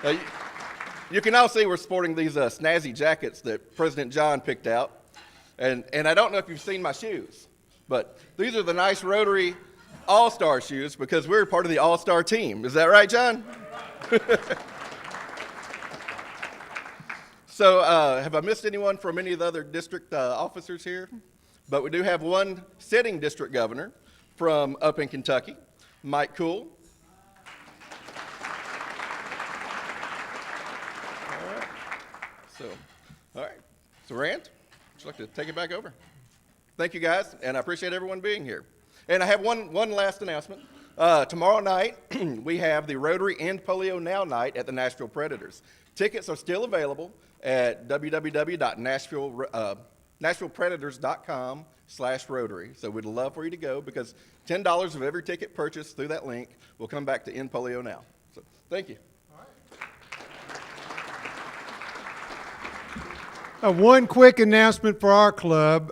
Uh, you can all see we're sporting these snazzy jackets that President John picked out. And I don't know if you've seen my shoes, but these are the nice Rotary All-Star shoes because we're part of the All-Star team. Is that right, John? So have I missed anyone from any of the other district officers here? But we do have one sitting district governor from up in Kentucky, Mike Cool. All right. So Rand, would you like to take it back over? Thank you, guys, and I appreciate everyone being here. And I have one last announcement. Tomorrow night, we have the Rotary End Polio Now night at the Nashville Predators. Tickets are still available at www.nashvillepredators.com/Rotary. So we'd love for you to go because $10 of every ticket purchased through that link will come back to End Polio Now. So thank you. One quick announcement for our club.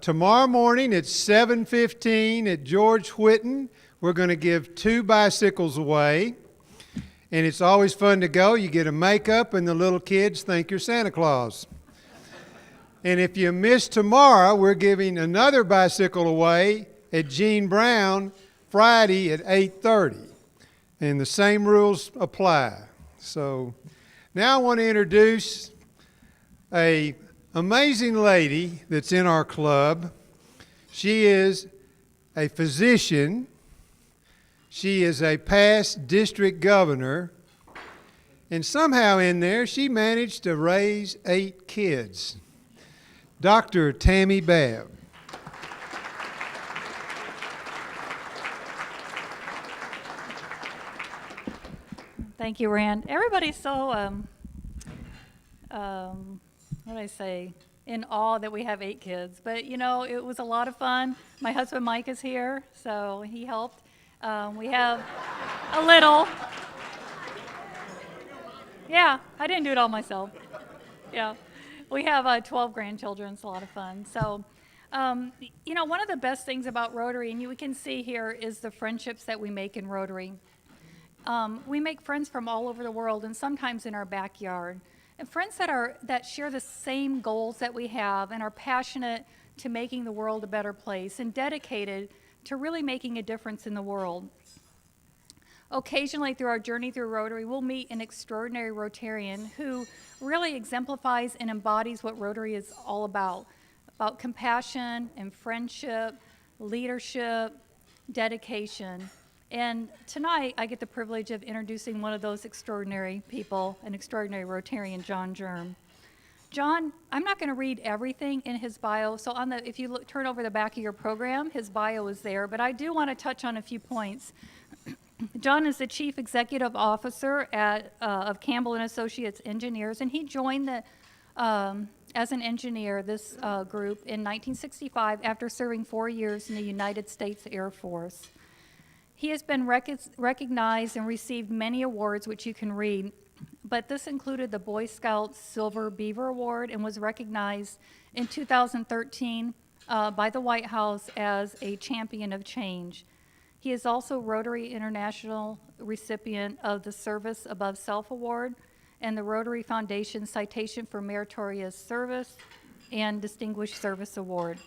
Tomorrow morning at 7:15 at George Whitten, we're going to give 2 bicycles away. And it's always fun to go. You get a makeup and the little kids think you're Santa Claus. And if you miss tomorrow, we're giving another bicycle away at Gene Brown Friday at 8:30. And the same rules apply. So now I want to introduce an amazing lady that's in our club. She is a physician. She is a past district governor. And somehow in there, she managed to raise 8 kids. Dr. Tammy Babb. Thank you, Rand. Everybody's so, what did I say, in awe that we have 8 kids. But, you know, it was a lot of fun. My husband Mike is here, so he helped. We have a little. Yeah, I didn't do it all myself. Yeah. We have 12 grandchildren. It's a lot of fun. So, you know, one of the best things about Rotary, and you can see here, is the friendships that we make in Rotary. We make friends from all over the world and sometimes in our backyard. And friends that share the same goals that we have and are passionate to making the world a better place and dedicated to really making a difference in the world. Occasionally through our journey through Rotary, we'll meet an extraordinary Rotarian who really exemplifies and embodies what Rotary is all about compassion and friendship, leadership, dedication. And tonight, I get the privilege of introducing one of those extraordinary people, an extraordinary Rotarian, John Germ. John, I'm not going to read everything in his bio, so if you turn over the back of your program, his bio is there, but I do want to touch on a few points. John is the Chief Executive Officer of Campbell & Associates Engineers, and he joined as an engineer this group in 1965 after serving 4 years in the United States Air Force. He has been recognized and received many awards, which you can read, but this included the Boy Scouts Silver Beaver Award and was recognized in 2013 by the White House as a champion of change. He is also Rotary International recipient of the Service Above Self Award and the Rotary Foundation Citation for Meritorious Service and Distinguished Service Award.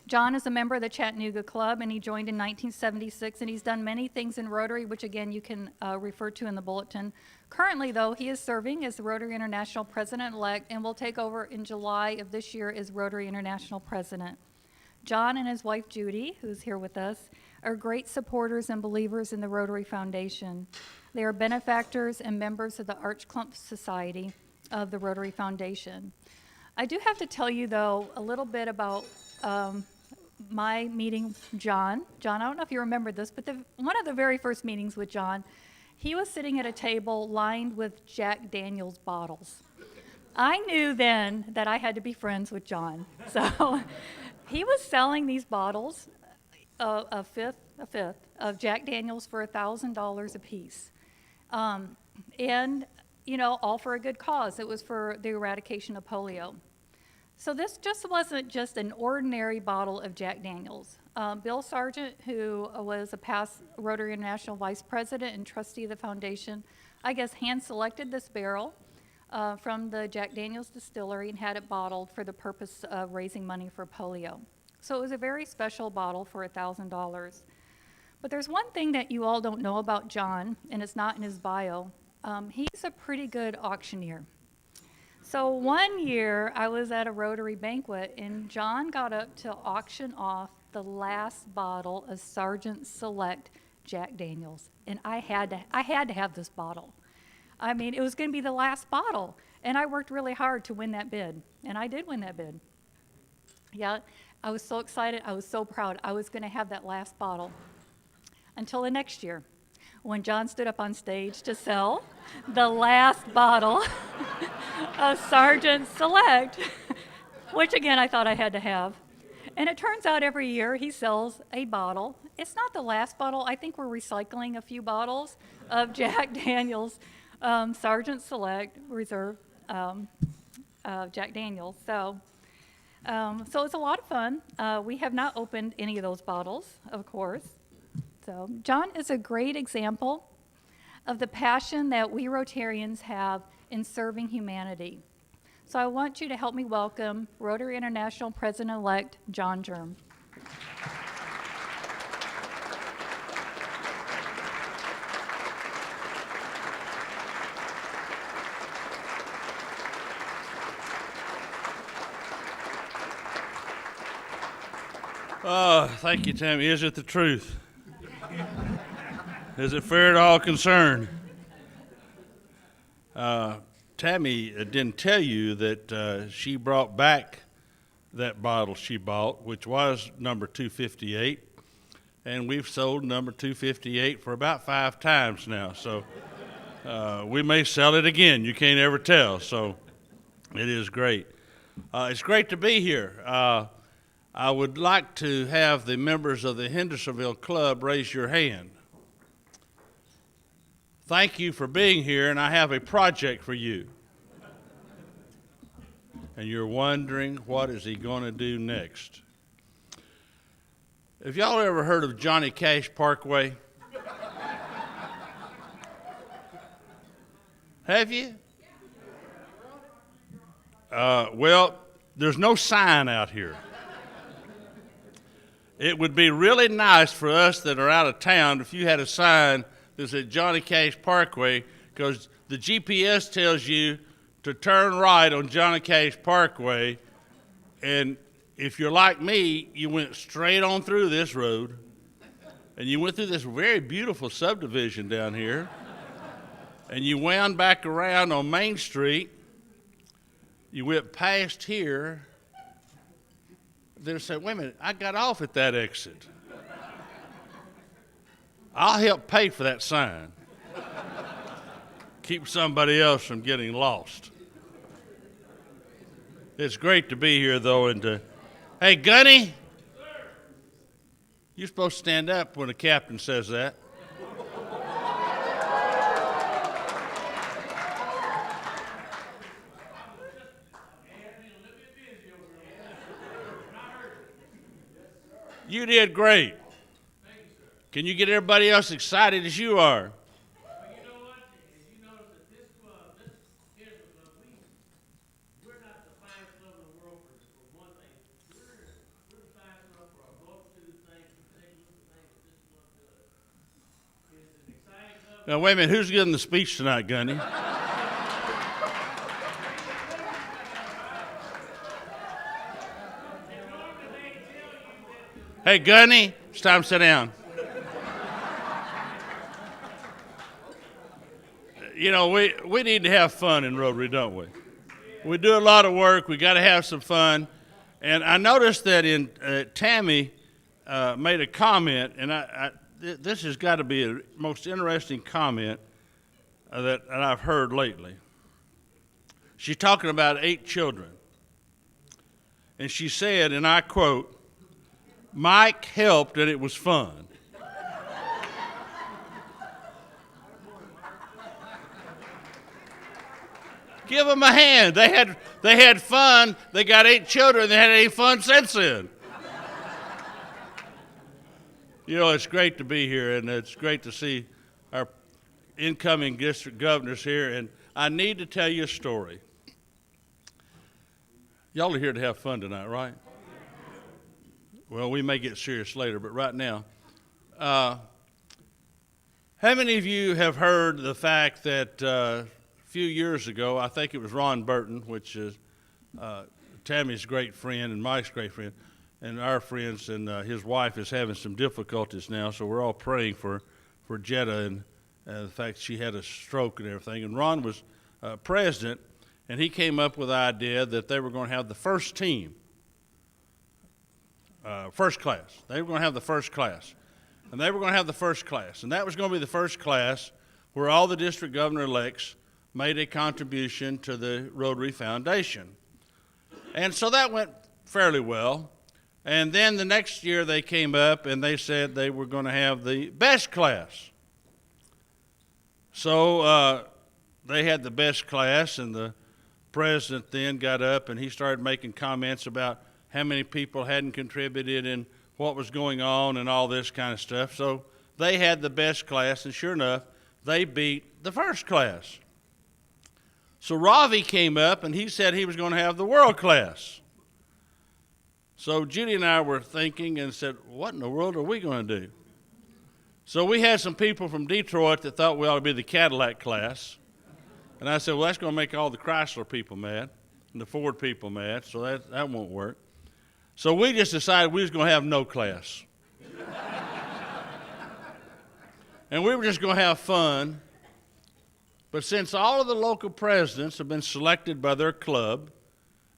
John is a member of the Chattanooga Club, and he joined in 1976, and he's done many things in Rotary, which again you can refer to in the bulletin. Currently, though, he is serving as the Rotary International President-elect and will take over in July of this year as Rotary International President. John and his wife, Judy, who's here with us, are great supporters and believers in the Rotary Foundation. They are benefactors and members of the Archclump Society of the Rotary Foundation. I do have to tell you, though, a little bit about my meeting with John. John, I don't know if you remember this, but one of the very first meetings with John, he was sitting at a table lined with Jack Daniels bottles. I knew then that I had to be friends with John. So he was selling these bottles, a fifth of Jack Daniels for $1,000 a piece. And, you know, all for a good cause. It was for the eradication of polio. So this just wasn't just an ordinary bottle of Jack Daniels. Bill Sargent, who was a past Rotary International Vice President and trustee of the foundation, I guess hand-selected this barrel from the Jack Daniel's distillery and had it bottled for the purpose of raising money for polio. So it was a very special bottle for $1,000. But there's one thing that you all don't know about John, and it's not in his bio. He's a pretty good auctioneer. So one year I was at a Rotary banquet, and John got up to auction off the last bottle of Sergeant Select Jack Daniels, and I had to have this bottle. I mean, it was going to be the last bottle, and I worked really hard to win that bid, and I did win that bid. Yeah, I was so excited. I was so proud. I was going to have that last bottle until the next year when John stood up on stage to sell the last bottle of Sergeant Select, which again I thought I had to have. And it turns out every year he sells a bottle. It's not the last bottle. I think we're recycling a few bottles of Jack Daniel's Sergeant Select Reserve Jack Daniel's. So it's a lot of fun. We have not opened any of those bottles, of course. So John is a great example of the passion that we Rotarians have in serving humanity. So I want you to help me welcome Rotary International President-elect John Germ. Oh, thank you, Tammy. Is it the truth? Is it fair to all concerned? Tammy didn't tell you that she brought back that bottle she bought, which was number 258, and we've sold number 258 for about 5 times now. So we may sell it again. You can't ever tell. So it is great. It's great to be here. I would like to have the members of the Hendersonville Club raise your hand. Thank you for being here, and I have a project for you. And you're wondering, what is he going to do next? Have y'all ever heard of Johnny Cash Parkway? Have you? Well, there's no sign out here. It would be really nice for us that are out of town if you had a sign that said Johnny Cash Parkway, because the GPS tells you to turn right on Johnny Cash Parkway, and if you're like me, you went straight on through this road, and you went through this very beautiful subdivision down here, and you wound back around on Main Street, you went past here, then said, wait a minute, I got off at that exit. I'll help pay for that sign. Keep somebody else from getting lost. It's great to be here, though, and hey, Gunny, you're supposed to stand up when the captain says that. You did great. Can you get everybody else excited as you are? Well, you know what? As you notice that this club, this Henderson Club, we're not the finest club in the world for one thing. We're the finest club for a multitude of things, particularly the things that this club does. It's an exciting club. Now, wait a minute. Who's giving the speech tonight, Gunny? Hey, Gunny, it's time to sit down. You know, we need to have fun in Rotary, don't we? We do a lot of work. We got to have some fun. And I noticed that in Tammy made a comment, and this has got to be the most interesting comment that I've heard lately. She's talking about 8 children. And she said, and I quote, Mike helped and it was fun. Give them a hand. They had fun. They got 8 children. They had any fun since then. You know, it's great to be here, and it's great to see our incoming district governors here. And I need to tell you a story. Y'all are here to have fun tonight, right? Well, we may get serious later, but right now, how many of you have heard the fact that a few years ago, I think it was Ron Burton, which is Tammy's great friend and Mike's great friend, and our friends, and his wife is having some difficulties now, so we're all praying for Jetta and the fact she had a stroke and everything. And Ron was president, and he came up with the idea that they were going to have the first team, first class. They were going to have the first class. And they were going to have the first class. And that was going to be the first class where all the district governor-elects made a contribution to the Rotary Foundation. And so that went fairly well. And then the next year they came up and they said they were going to have the best class. So they had the best class, and the president then got up and he started making comments about how many people hadn't contributed and what was going on and all this kind of stuff. So they had the best class, and sure enough, they beat the first class. So Ravi came up and he said he was going to have the world class. So Judy and I were thinking and said, what in the world are we going to do? So we had some people from Detroit that thought we ought to be the Cadillac class. And I said, well, that's going to make all the Chrysler people mad and the Ford people mad, so that won't work. So we just decided we was going to have no class. And we were just going to have fun. But since all of the local presidents have been selected by their club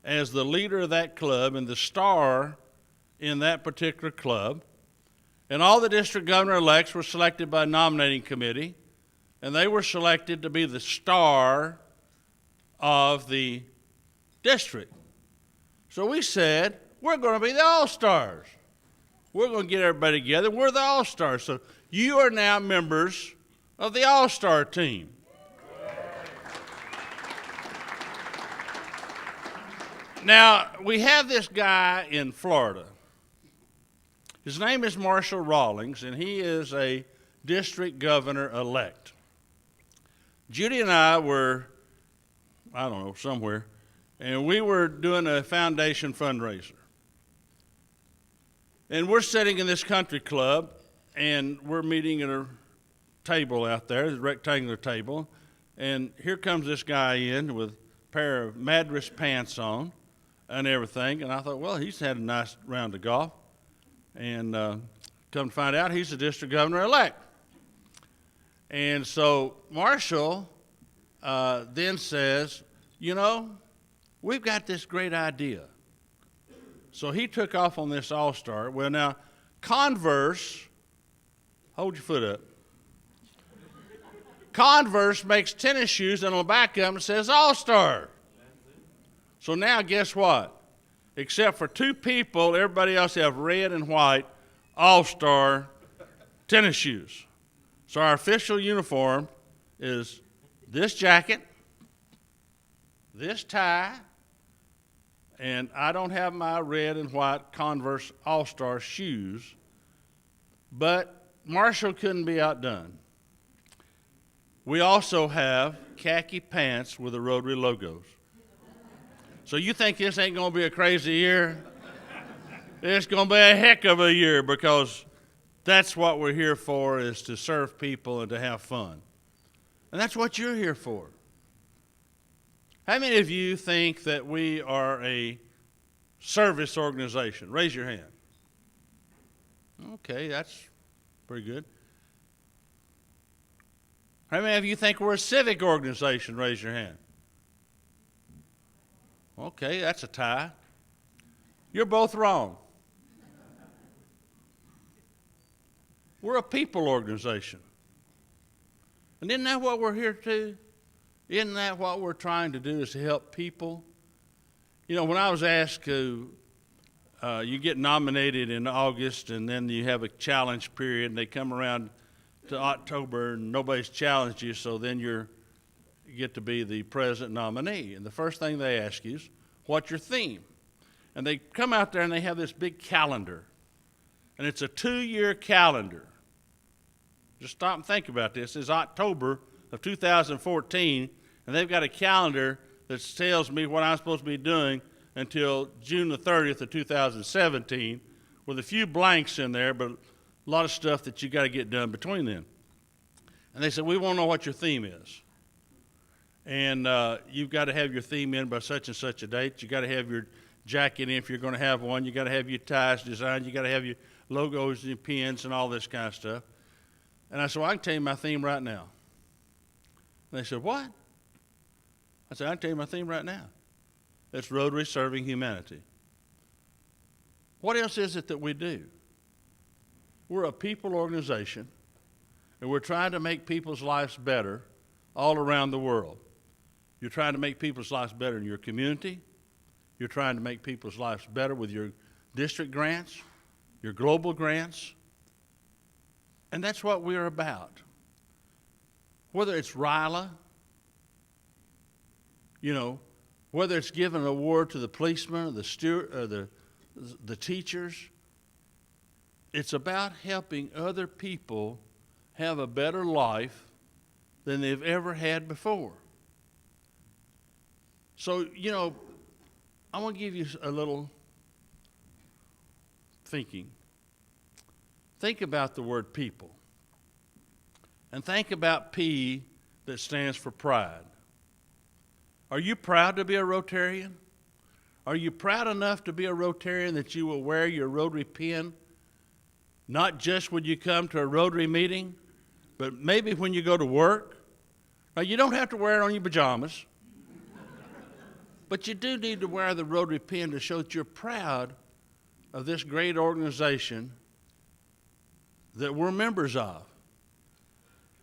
as the leader of that club and the star in that particular club, and all the district governor-elects were selected by a nominating committee, and they were selected to be the star of the district. So we said, we're going to be the all-stars. We're going to get everybody together. We're the all-stars. So you are now members of the all-star team. Now, we have this guy in Florida. His name is Marshall Rawlings, and he is a district governor-elect. Judy and I were, I don't know, somewhere, and we were doing a foundation fundraiser. And we're sitting in this country club, and we're meeting at a table out there, a rectangular table, and here comes this guy in with a pair of Madras pants on and everything, and I thought, well, he's had a nice round of golf, and come to find out he's the district governor-elect. And so Marshall then says, you know, we've got this great idea. So he took off on this all-star. Well, now, Converse, hold your foot up. Converse makes tennis shoes, and on the back of them it says all-star. So now guess what? Except for two people, everybody else have red and white all-star tennis shoes. So our official uniform is this jacket, this tie, and I don't have my red and white Converse all-star shoes, but Marshall couldn't be outdone. We also have khaki pants with the Rotary logos. So you think this ain't going to be a crazy year? It's going to be a heck of a year, because that's what we're here for, is to serve people and to have fun. And that's what you're here for. How many of you think that we are a service organization? Raise your hand. Okay, that's pretty good. How many of you think we're a civic organization? Raise your hand. Okay, that's a tie. You're both wrong. We're a people organization. And isn't that what we're here to do? Isn't that what we're trying to do, is to help people? You know, when I was asked to, you get nominated in August, and then you have a challenge period, and they come around to October and nobody's challenged you, so then you get to be the president nominee. And the first thing they ask you is, what's your theme? And they come out there and they have this big calendar. and it's a 2-year calendar. Just stop and think about this. It's October of 2014, and they've got a calendar that tells me what I'm supposed to be doing until June the 30th of 2017, with a few blanks in there, but a lot of stuff that you got to get done between then. And they said, we want to know what your theme is. And you've got to have your theme in by such and such a date. You got to have your jacket in if you're going to have one. You got to have your ties designed. You got to have your logos and your pins and all this kind of stuff. And I said, well, I can tell you my theme right now. And they said, what? I said, I can tell you my theme right now. It's Rotary Serving Humanity. What else is it that we do? We're a people organization, and we're trying to make people's lives better all around the world. You're trying to make people's lives better in your community. You're trying to make people's lives better with your district grants, your global grants. And that's what we're about. Whether it's RILA, whether it's giving an award to the policeman or the steward or the teachers, it's about helping other people have a better life than they've ever had before. So, I want to give you a little thinking. Think about the word people. And think about P that stands for pride. Are you proud to be a Rotarian? Are you proud enough to be a Rotarian that you will wear your Rotary pin, not just when you come to a Rotary meeting, but maybe when you go to work? Now, you don't have to wear it on your pajamas, but you do need to wear the Rotary pin to show that you're proud of this great organization that we're members of.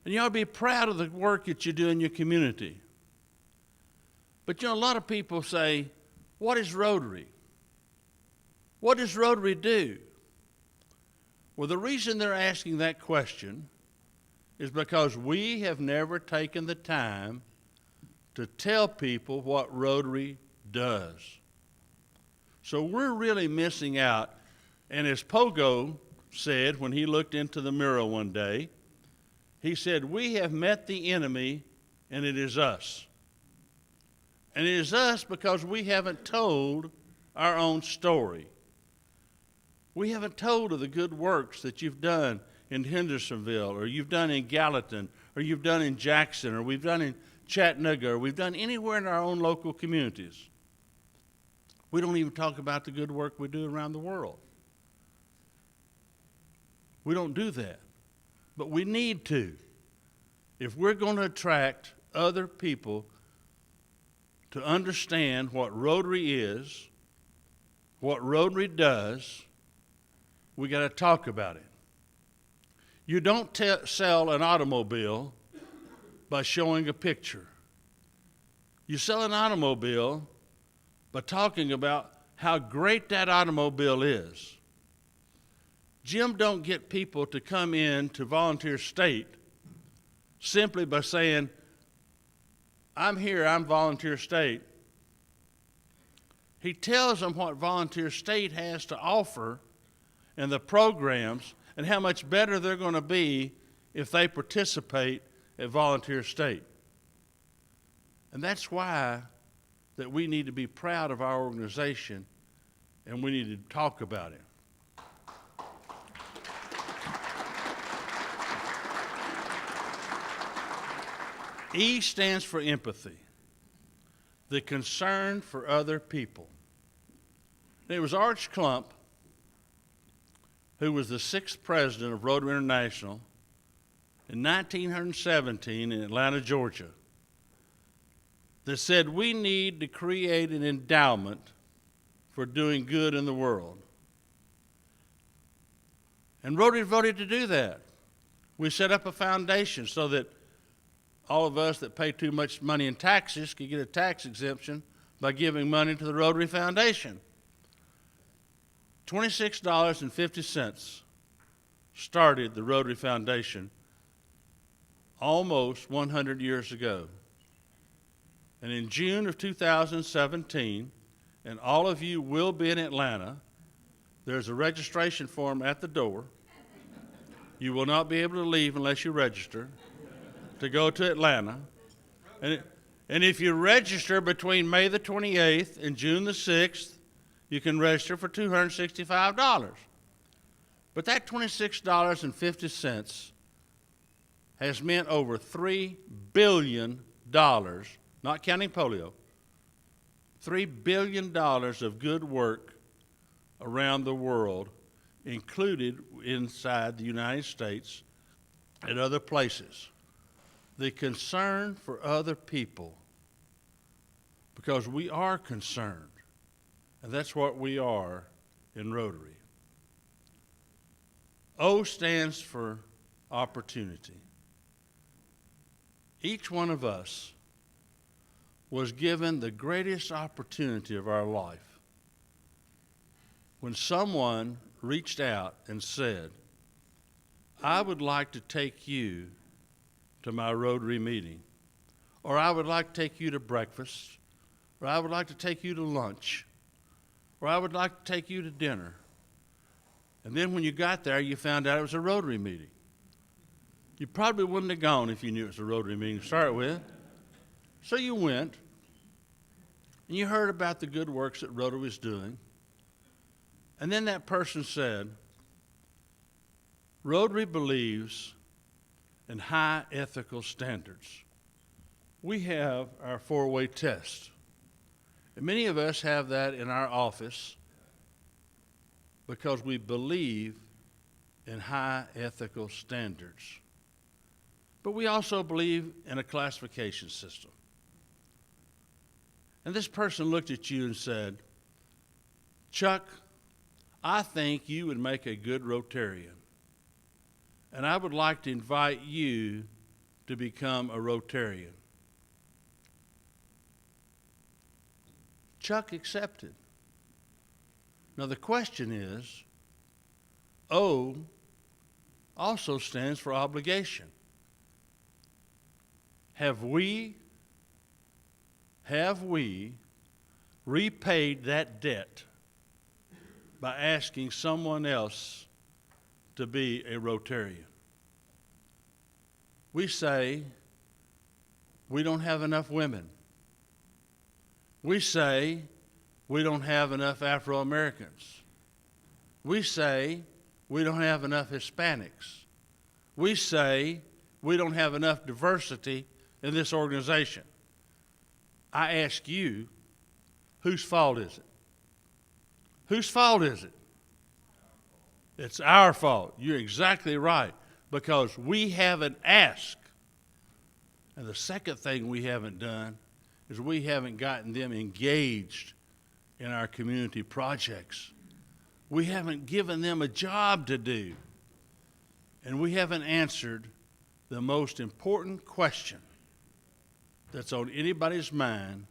And you ought to be proud of the work that you do in your community. But a lot of people say, what is Rotary? What does Rotary do? Well, the reason they're asking that question is because we have never taken the time to tell people what Rotary does. So we're really missing out. And as Pogo said when he looked into the mirror one day, he said, we have met the enemy, and it is us. And it is us because we haven't told our own story. We haven't told of the good works that you've done in Hendersonville, or you've done in Gallatin, or you've done in Jackson, or we've done in Chattanooga, or we've done anywhere in our own local communities. We don't even talk about the good work we do around the world. We don't do that. But we need to. If we're going to attract other people to understand what Rotary is, what Rotary does, we got to talk about it. You don't sell an automobile by showing a picture. You sell an automobile by talking about how great that automobile is. Jim don't get people to come in to Volunteer State simply by saying, I'm here, I'm Volunteer State. He tells them what Volunteer State has to offer and the programs and how much better they're going to be if they participate at Volunteer State. And that's why that we need to be proud of our organization, and we need to talk about it. E stands for empathy, the concern for other people. And it was Arch Klump, who was the 6th president of Rotary International in 1917 in Atlanta, Georgia, that said we need to create an endowment for doing good in the world. And Rotary voted to do that. We set up a foundation so that all of us that pay too much money in taxes could get a tax exemption by giving money to the Rotary Foundation. $26.50 started the Rotary Foundation almost 100 years ago. And in June of 2017, and all of you will be in Atlanta, There's a registration form at the door. You will not be able to leave unless you register to go to Atlanta. And if you register between May the 28th and June the 6th, you can register for $265. But that $26.50 has meant over $3 billion, not counting polio, $3 billion of good work around the world, included inside the United States and other places. The concern for other people, because we are concerned, and that's what we are in Rotary. O stands for opportunity. Each one of us was given the greatest opportunity of our life when someone reached out and said, I would like to take you to my Rotary meeting, or I would like to take you to breakfast, or I would like to take you to lunch, or I would like to take you to dinner. And then when you got there, you found out it was a Rotary meeting. You probably wouldn't have gone if you knew it was a Rotary meeting to start with. So you went, and you heard about the good works that Rotary was doing. And then that person said, Rotary believes in high ethical standards. We have our 4-way test. And many of us have that in our office because we believe in high ethical standards. But we also believe in a classification system. And this person looked at you and said, Chuck, I think you would make a good Rotarian. And I would like to invite you to become a Rotarian. Chuck accepted. Now the question is, O also stands for obligation. Have we repaid that debt by asking someone else to be a Rotarian? We say we don't have enough women. We say we don't have enough Afro-Americans. We say we don't have enough Hispanics. We say we don't have enough diversity in this organization. I ask you, whose fault is it? Whose fault is it? It's our fault. You're exactly right, because we haven't asked. And the second thing we haven't done is we haven't gotten them engaged in our community projects. We haven't given them a job to do. And we haven't answered the most important question that's on anybody's mind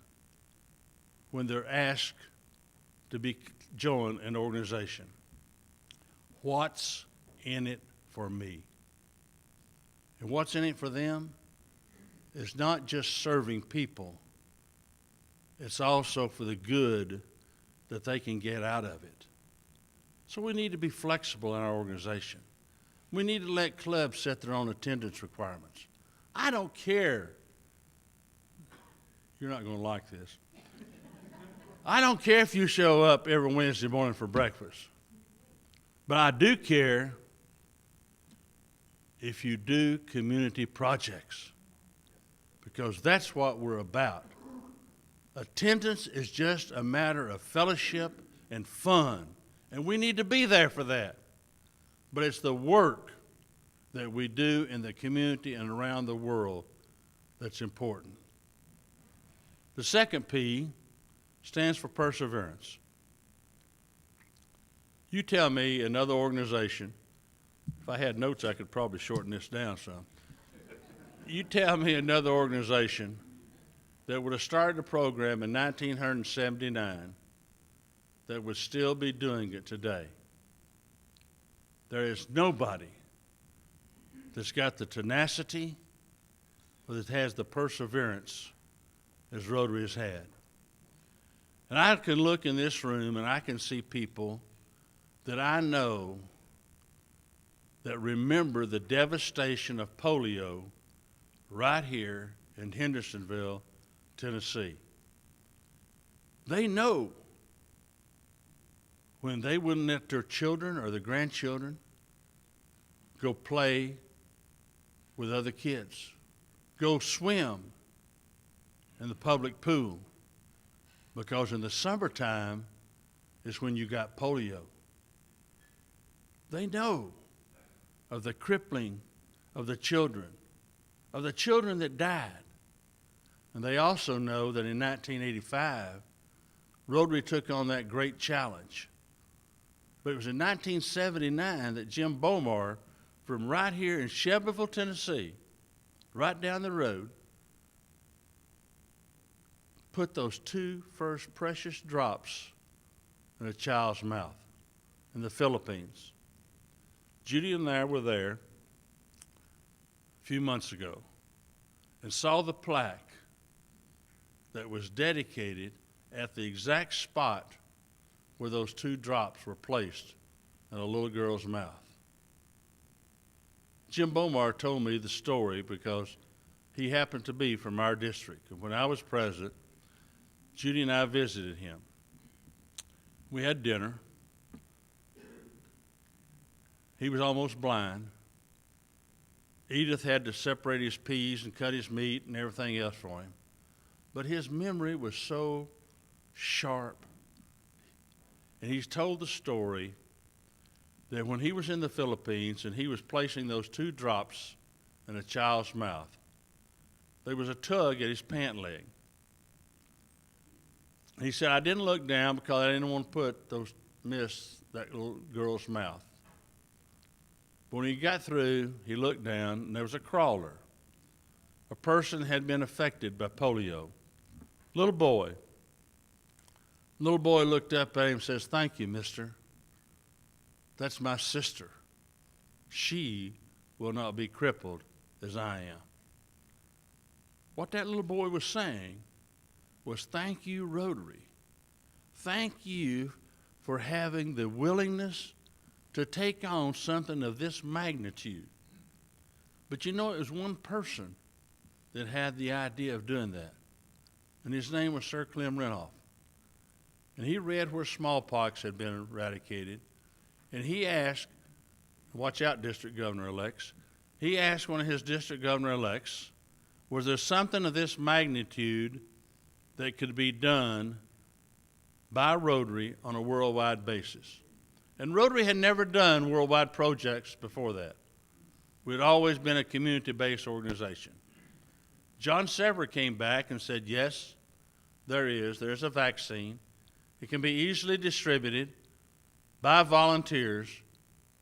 when they're asked to join an organization. What's in it for me? And what's in it for them is not just serving people, it's also for the good that they can get out of it. So we need to be flexible in our organization. We need to let clubs set their own attendance requirements. I don't care. You're not going to like this. I don't care if you show up every Wednesday morning for breakfast. But I do care if you do community projects, because that's what we're about. Attendance is just a matter of fellowship and fun, and we need to be there for that. But it's the work that we do in the community and around the world that's important. The second P stands for perseverance. You tell me another organization. If I had notes, I could probably shorten this down some. You tell me another organization that would have started a program in 1979 that would still be doing it today. There is nobody that's got the tenacity or that has the perseverance as Rotary has had. And I can look in this room and I can see people that I know that remember the devastation of polio right here in Hendersonville, Tennessee. They know when they wouldn't let their children or their grandchildren go play with other kids, go swim in the public pool, because in the summertime is when you got polio. They know of the crippling of the children that died. And they also know that in 1985, Rotary took on that great challenge. But it was in 1979 that Jim Bomar, from right here in Shelbyville, Tennessee, right down the road, put those two first precious drops in a child's mouth in the Philippines. Judy and I were there a few months ago and saw the plaque that was dedicated at the exact spot where those two drops were placed in a little girl's mouth. Jim Bomar told me the story because he happened to be from our district. And when I was president, Judy and I visited him. We had dinner. He was almost blind. Edith had to separate his peas and cut his meat and everything else for him. But his memory was so sharp. And he's told the story that when he was in the Philippines and he was placing those two drops in a child's mouth, there was a tug at his pant leg. He said, I didn't look down because I didn't want to put those miss that little girl's mouth. But when he got through, he looked down and there was a crawler. A person had been affected by polio. Little boy. Little boy looked up at him and says, thank you, mister. That's my sister. She will not be crippled as I am. What that little boy was saying was, thank you, Rotary. Thank you for having the willingness to take on something of this magnitude. But you know, it was one person that had the idea of doing that. And his name was Sir Clem Renoff. And he read where smallpox had been eradicated. And he asked, watch out, district governor-elects, he asked one of his district governor-elects, was there something of this magnitude that could be done by Rotary on a worldwide basis? And Rotary had never done worldwide projects before that. We'd always been a community-based organization. John Sever came back and said, yes, there's a vaccine. It can be easily distributed by volunteers,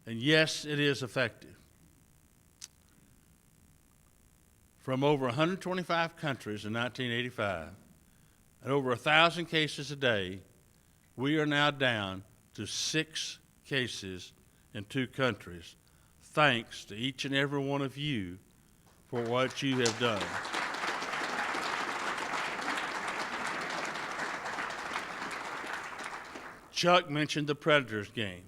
and yes, it is effective. From over 125 countries in 1985, and over 1,000 cases a day, we are now down to 6 cases in 2 countries, thanks to each and every one of you for what you have done. Chuck mentioned the Predators game.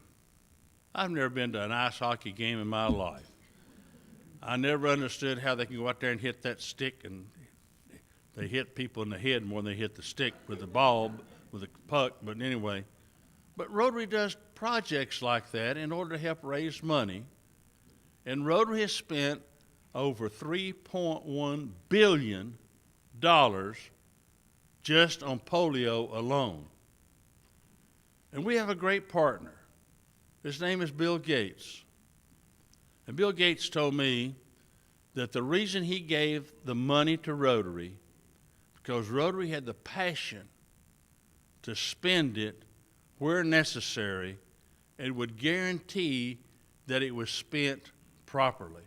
I've never been to an ice hockey game in my life. I never understood how they can go out there and hit that stick, and they hit people in the head more than they hit the stick with the ball, with the puck, but anyway. But Rotary does projects like that in order to help raise money, and Rotary has spent over $3.1 billion just on polio alone. And we have a great partner. His name is Bill Gates. And Bill Gates told me that the reason he gave the money to Rotary, because Rotary had the passion to spend it where necessary and would guarantee that it was spent properly.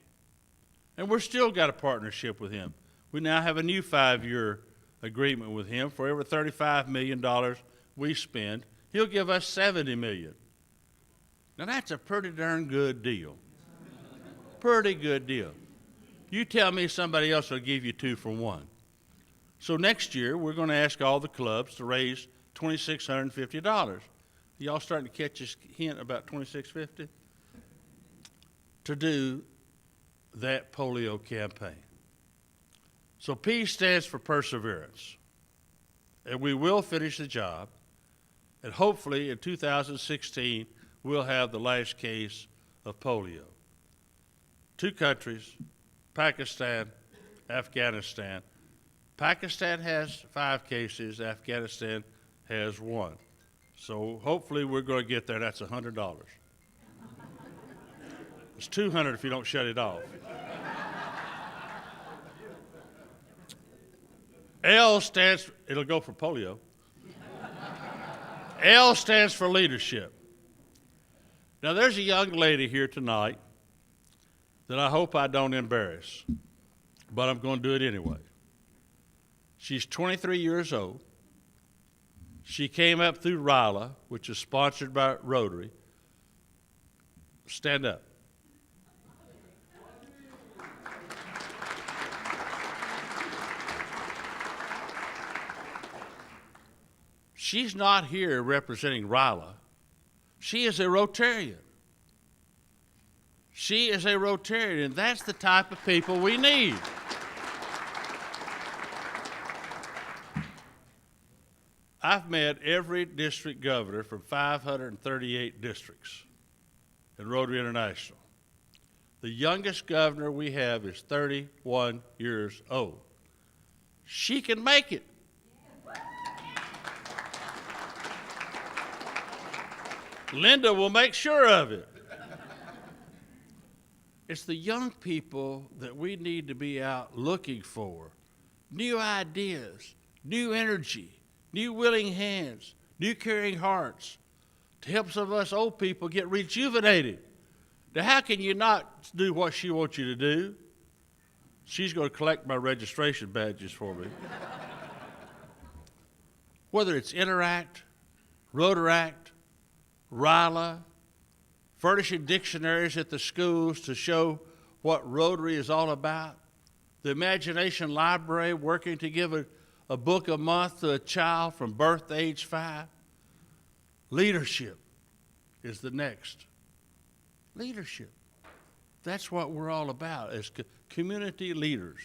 And we've still got a partnership with him. We now have a new 5-year agreement with him. For every $35 million we spend, he'll give us $70 million. Now that's a pretty darn good deal. Pretty good deal. You tell me somebody else will give you 2 for 1. So next year, we're going to ask all the clubs to raise $2,650. y'all starting to catch this hint about 2650? To do that polio campaign. So P stands for perseverance. And we will finish the job. And hopefully in 2016, we'll have the last case of polio. 2 countries, Pakistan, Afghanistan. Pakistan has 5 cases, Afghanistan has 1. So hopefully we're going to get there. That's $100. It's $200 if you don't shut it off. L stands, it'll go for polio. L stands for leadership. Now there's a young lady here tonight that I hope I don't embarrass, but I'm going to do it anyway. She's 23 years old. She came up through RILA, which is sponsored by Rotary. Stand up. She's not here representing RILA. She is a Rotarian. She is a Rotarian, and that's the type of people we need. I've met every district governor from 538 districts in Rotary International. The youngest governor we have is 31 years old. She can make it. Linda will make sure of it. It's the young people that we need to be out looking for. New ideas, new energy, new willing hands, new caring hearts to help some of us old people get rejuvenated. Now, how can you not do what she wants you to do? She's going to collect my registration badges for me. Whether it's Interact, Rotaract, RILA, furnishing dictionaries at the schools to show what Rotary is all about, the Imagination Library working to give a book a month to a child from birth to age 5. Leadership is the next. Leadership. That's what we're all about as community leaders,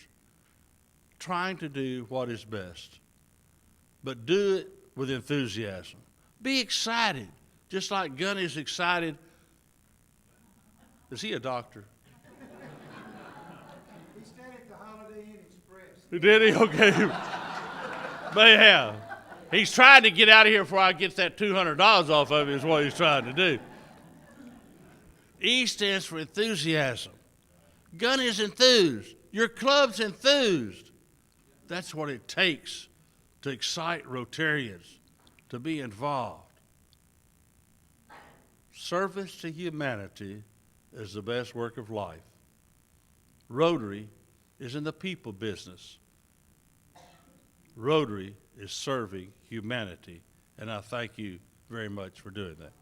trying to do what is best. But do it with enthusiasm. Be excited, just like Gunny's excited. Is he a doctor? He stayed at the Holiday Inn Express. Did he? Okay. But yeah, he's trying to get out of here before I get that $200 off of him is what he's trying to do. E stands for enthusiasm. Gunny's enthused. Your club's enthused. That's what it takes to excite Rotarians to be involved. Service to humanity is the best work of life. Rotary is in the people business. Rotary is serving humanity, and I thank you very much for doing that.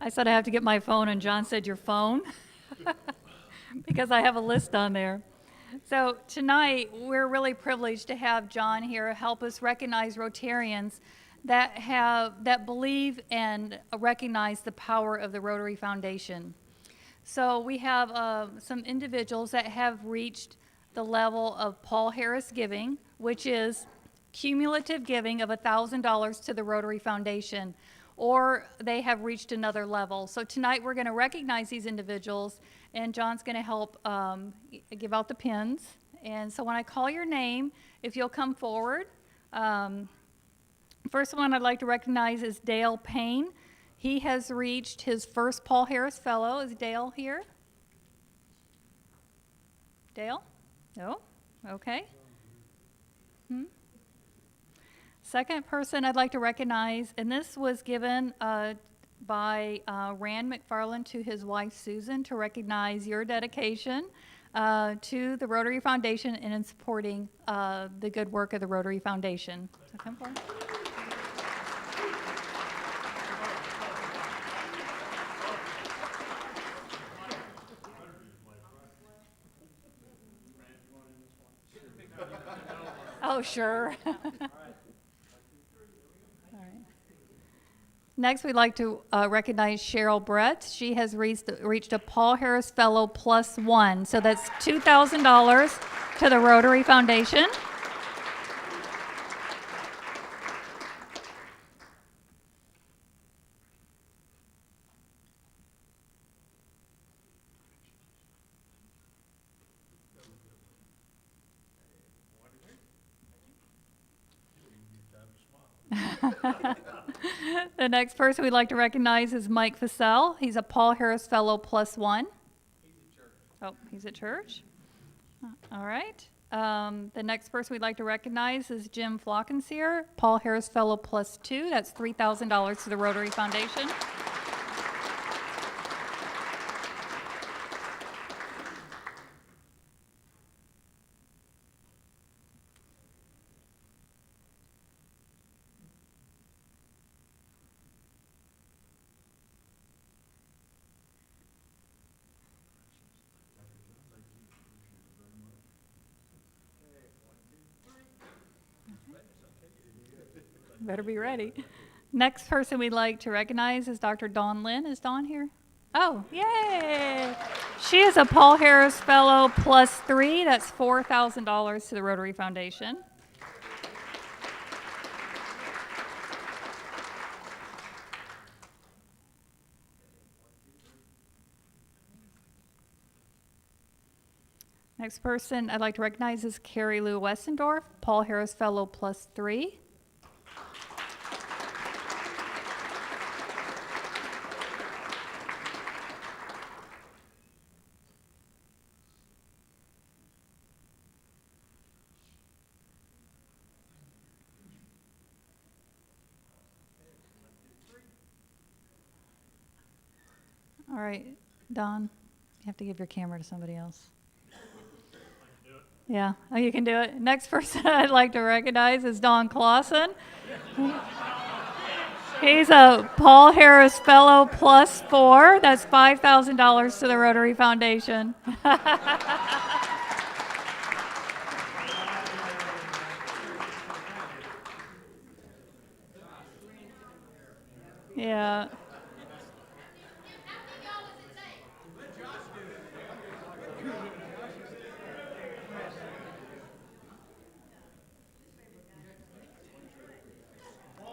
I said I have to get my phone, and John said your phone, because I have a list on there. So tonight, we're really privileged to have John here help us recognize Rotarians that believe and recognize the power of the Rotary Foundation. So we have some individuals that have reached the level of Paul Harris Giving, which is cumulative giving of $1,000 to the Rotary Foundation, or they have reached another level. So tonight we're going to recognize these individuals, and John's going to help give out the pins. And so when I call your name, if you'll come forward. First one I'd like to recognize is Dale Payne. He has reached his first Paul Harris Fellow. Is Dale here? Dale? No? Okay. second person I'd like to recognize, and this was given by Rand McFarland to his wife Susan to recognize your dedication to the Rotary Foundation and in supporting the good work of the Rotary Foundation. So come forward. Oh, sure. All right. Next, we'd like to recognize Cheryl Brett. She has reached a Paul Harris Fellow +1, so that's $2,000 to the Rotary Foundation. The next person we'd like to recognize is Mike Fassell. He's a Paul Harris Fellow +1. Oh, he's at church? All right. The next person we'd like to recognize is Jim Flockenseer, Paul Harris Fellow +2. That's $3,000 to the Rotary Foundation. Better be ready. Next person we'd like to recognize is Dr. Dawn Lynn. Is Dawn here? Oh, yay! She is a Paul Harris Fellow +3. That's $4,000 to the Rotary Foundation. Next person I'd like to recognize is Carrie Lou Westendorf, Paul Harris Fellow +3. All right, Don, you have to give your camera to somebody else. Yeah, oh, you can do it. Next person I'd like to recognize is Don Clausen. He's a Paul Harris Fellow +4. That's $5,000 to the Rotary Foundation. Yeah.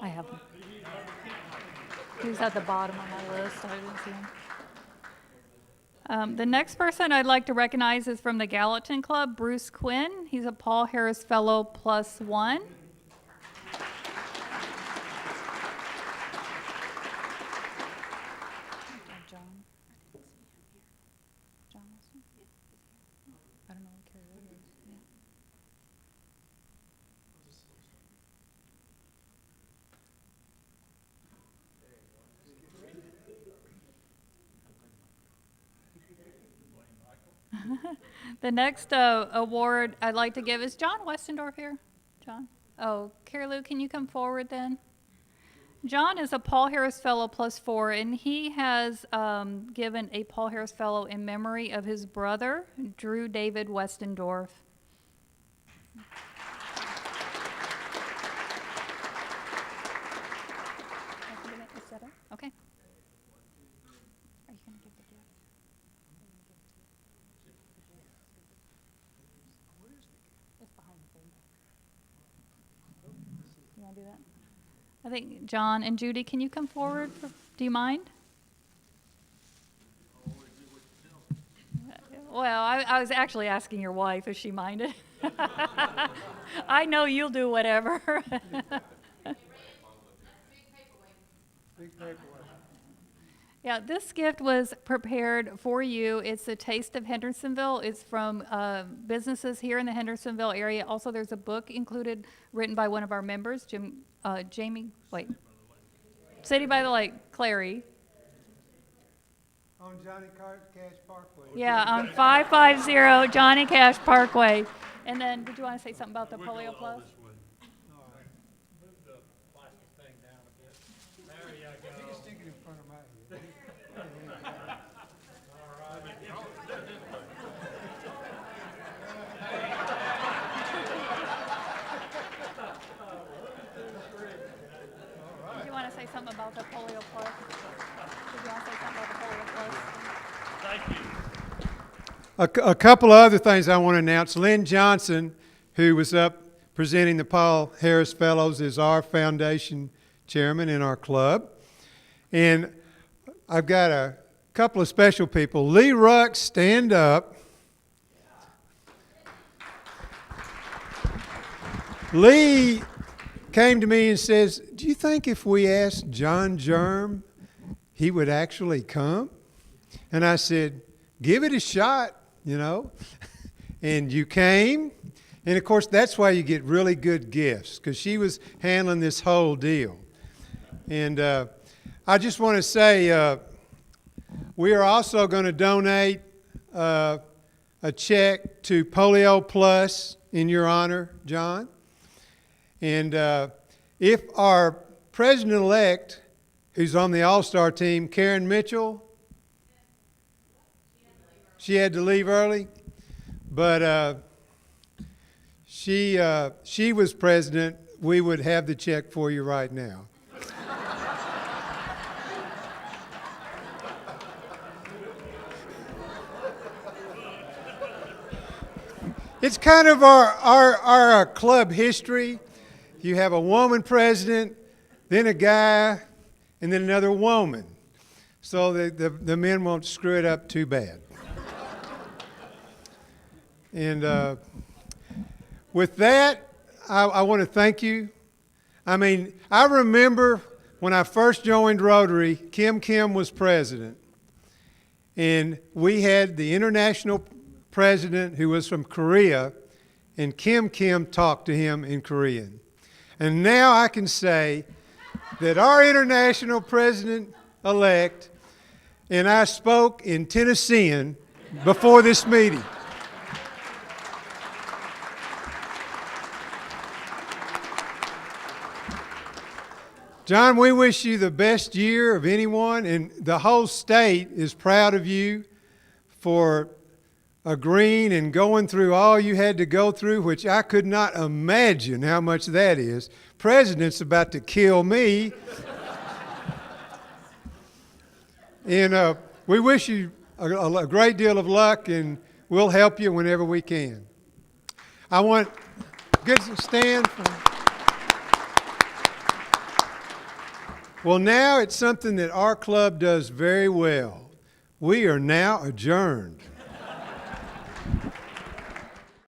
I have him. He was at the bottom of my list, so I didn't see him. The next person I'd like to recognize is from the Gallatin Club, Bruce Quinn. He's a Paul Harris Fellow +1. John. John Wilson? I don't know what Carrie Lou is. Yeah. The next award I'd like to give is John Westendorf here. John? Oh, Carrie Lou, can you come forward then? John is a Paul Harris Fellow +4, and he has given a Paul Harris Fellow in memory of his brother, Drew David Westendorf. Okay. Are you going to give the gift? It's behind the thing. You want to do that? I think John and Judy, can you come forward? Do you mind? Well, I was actually asking your wife if she minded. I know you'll do whatever. Yeah, this gift was prepared for you. It's a taste of Hendersonville. It's from businesses here in the Hendersonville area. Also, there's a book included written by one of our members, City by the Lake, Clary. On Johnny Cash Parkway. Yeah, on 550 Johnny Cash Parkway. And then, did you want to say something about the Polio Plus? Stick it in front of my head. Did you want to say something about the Polio Plus? Did you want to say something about the Polio Plus? Thank you. A couple of other things I want to announce. Lynn Johnson, who was up presenting the Paul Harris Fellows, is our foundation chairman in our club. And I've got a couple of special people. Lee Ruck, stand up. Lee came to me and says, "Do you think if we asked John Germ, he would actually come?" And I said, "Give it a shot, you know." And you came. And of course, that's why you get really good gifts, because she was handling this whole deal. And I just want to say, we are also going to donate a check to Polio Plus in your honor, John. And if our president-elect, who's on the All-Star team, Karen Mitchell, she had to leave early, but she was president, we would have the check for you right now. It's kind of our club history. You have a woman president, then a guy, and then another woman. So the men won't screw it up too bad. And with that, I want to thank you. I mean, I remember when I first joined Rotary, Kim was president. And we had the international president who was from Korea, and Kim talked to him in Korean. And now I can say that our international president-elect and I spoke in Tennessean before this meeting. John, we wish you the best year of anyone, and the whole state is proud of you for agreeing and going through all you had to go through, which I could not imagine how much that is. President's about to kill me. And we wish you a great deal of luck, and we'll help you whenever we can. I want good stand. Well, now it's something that our club does very well. We are now adjourned.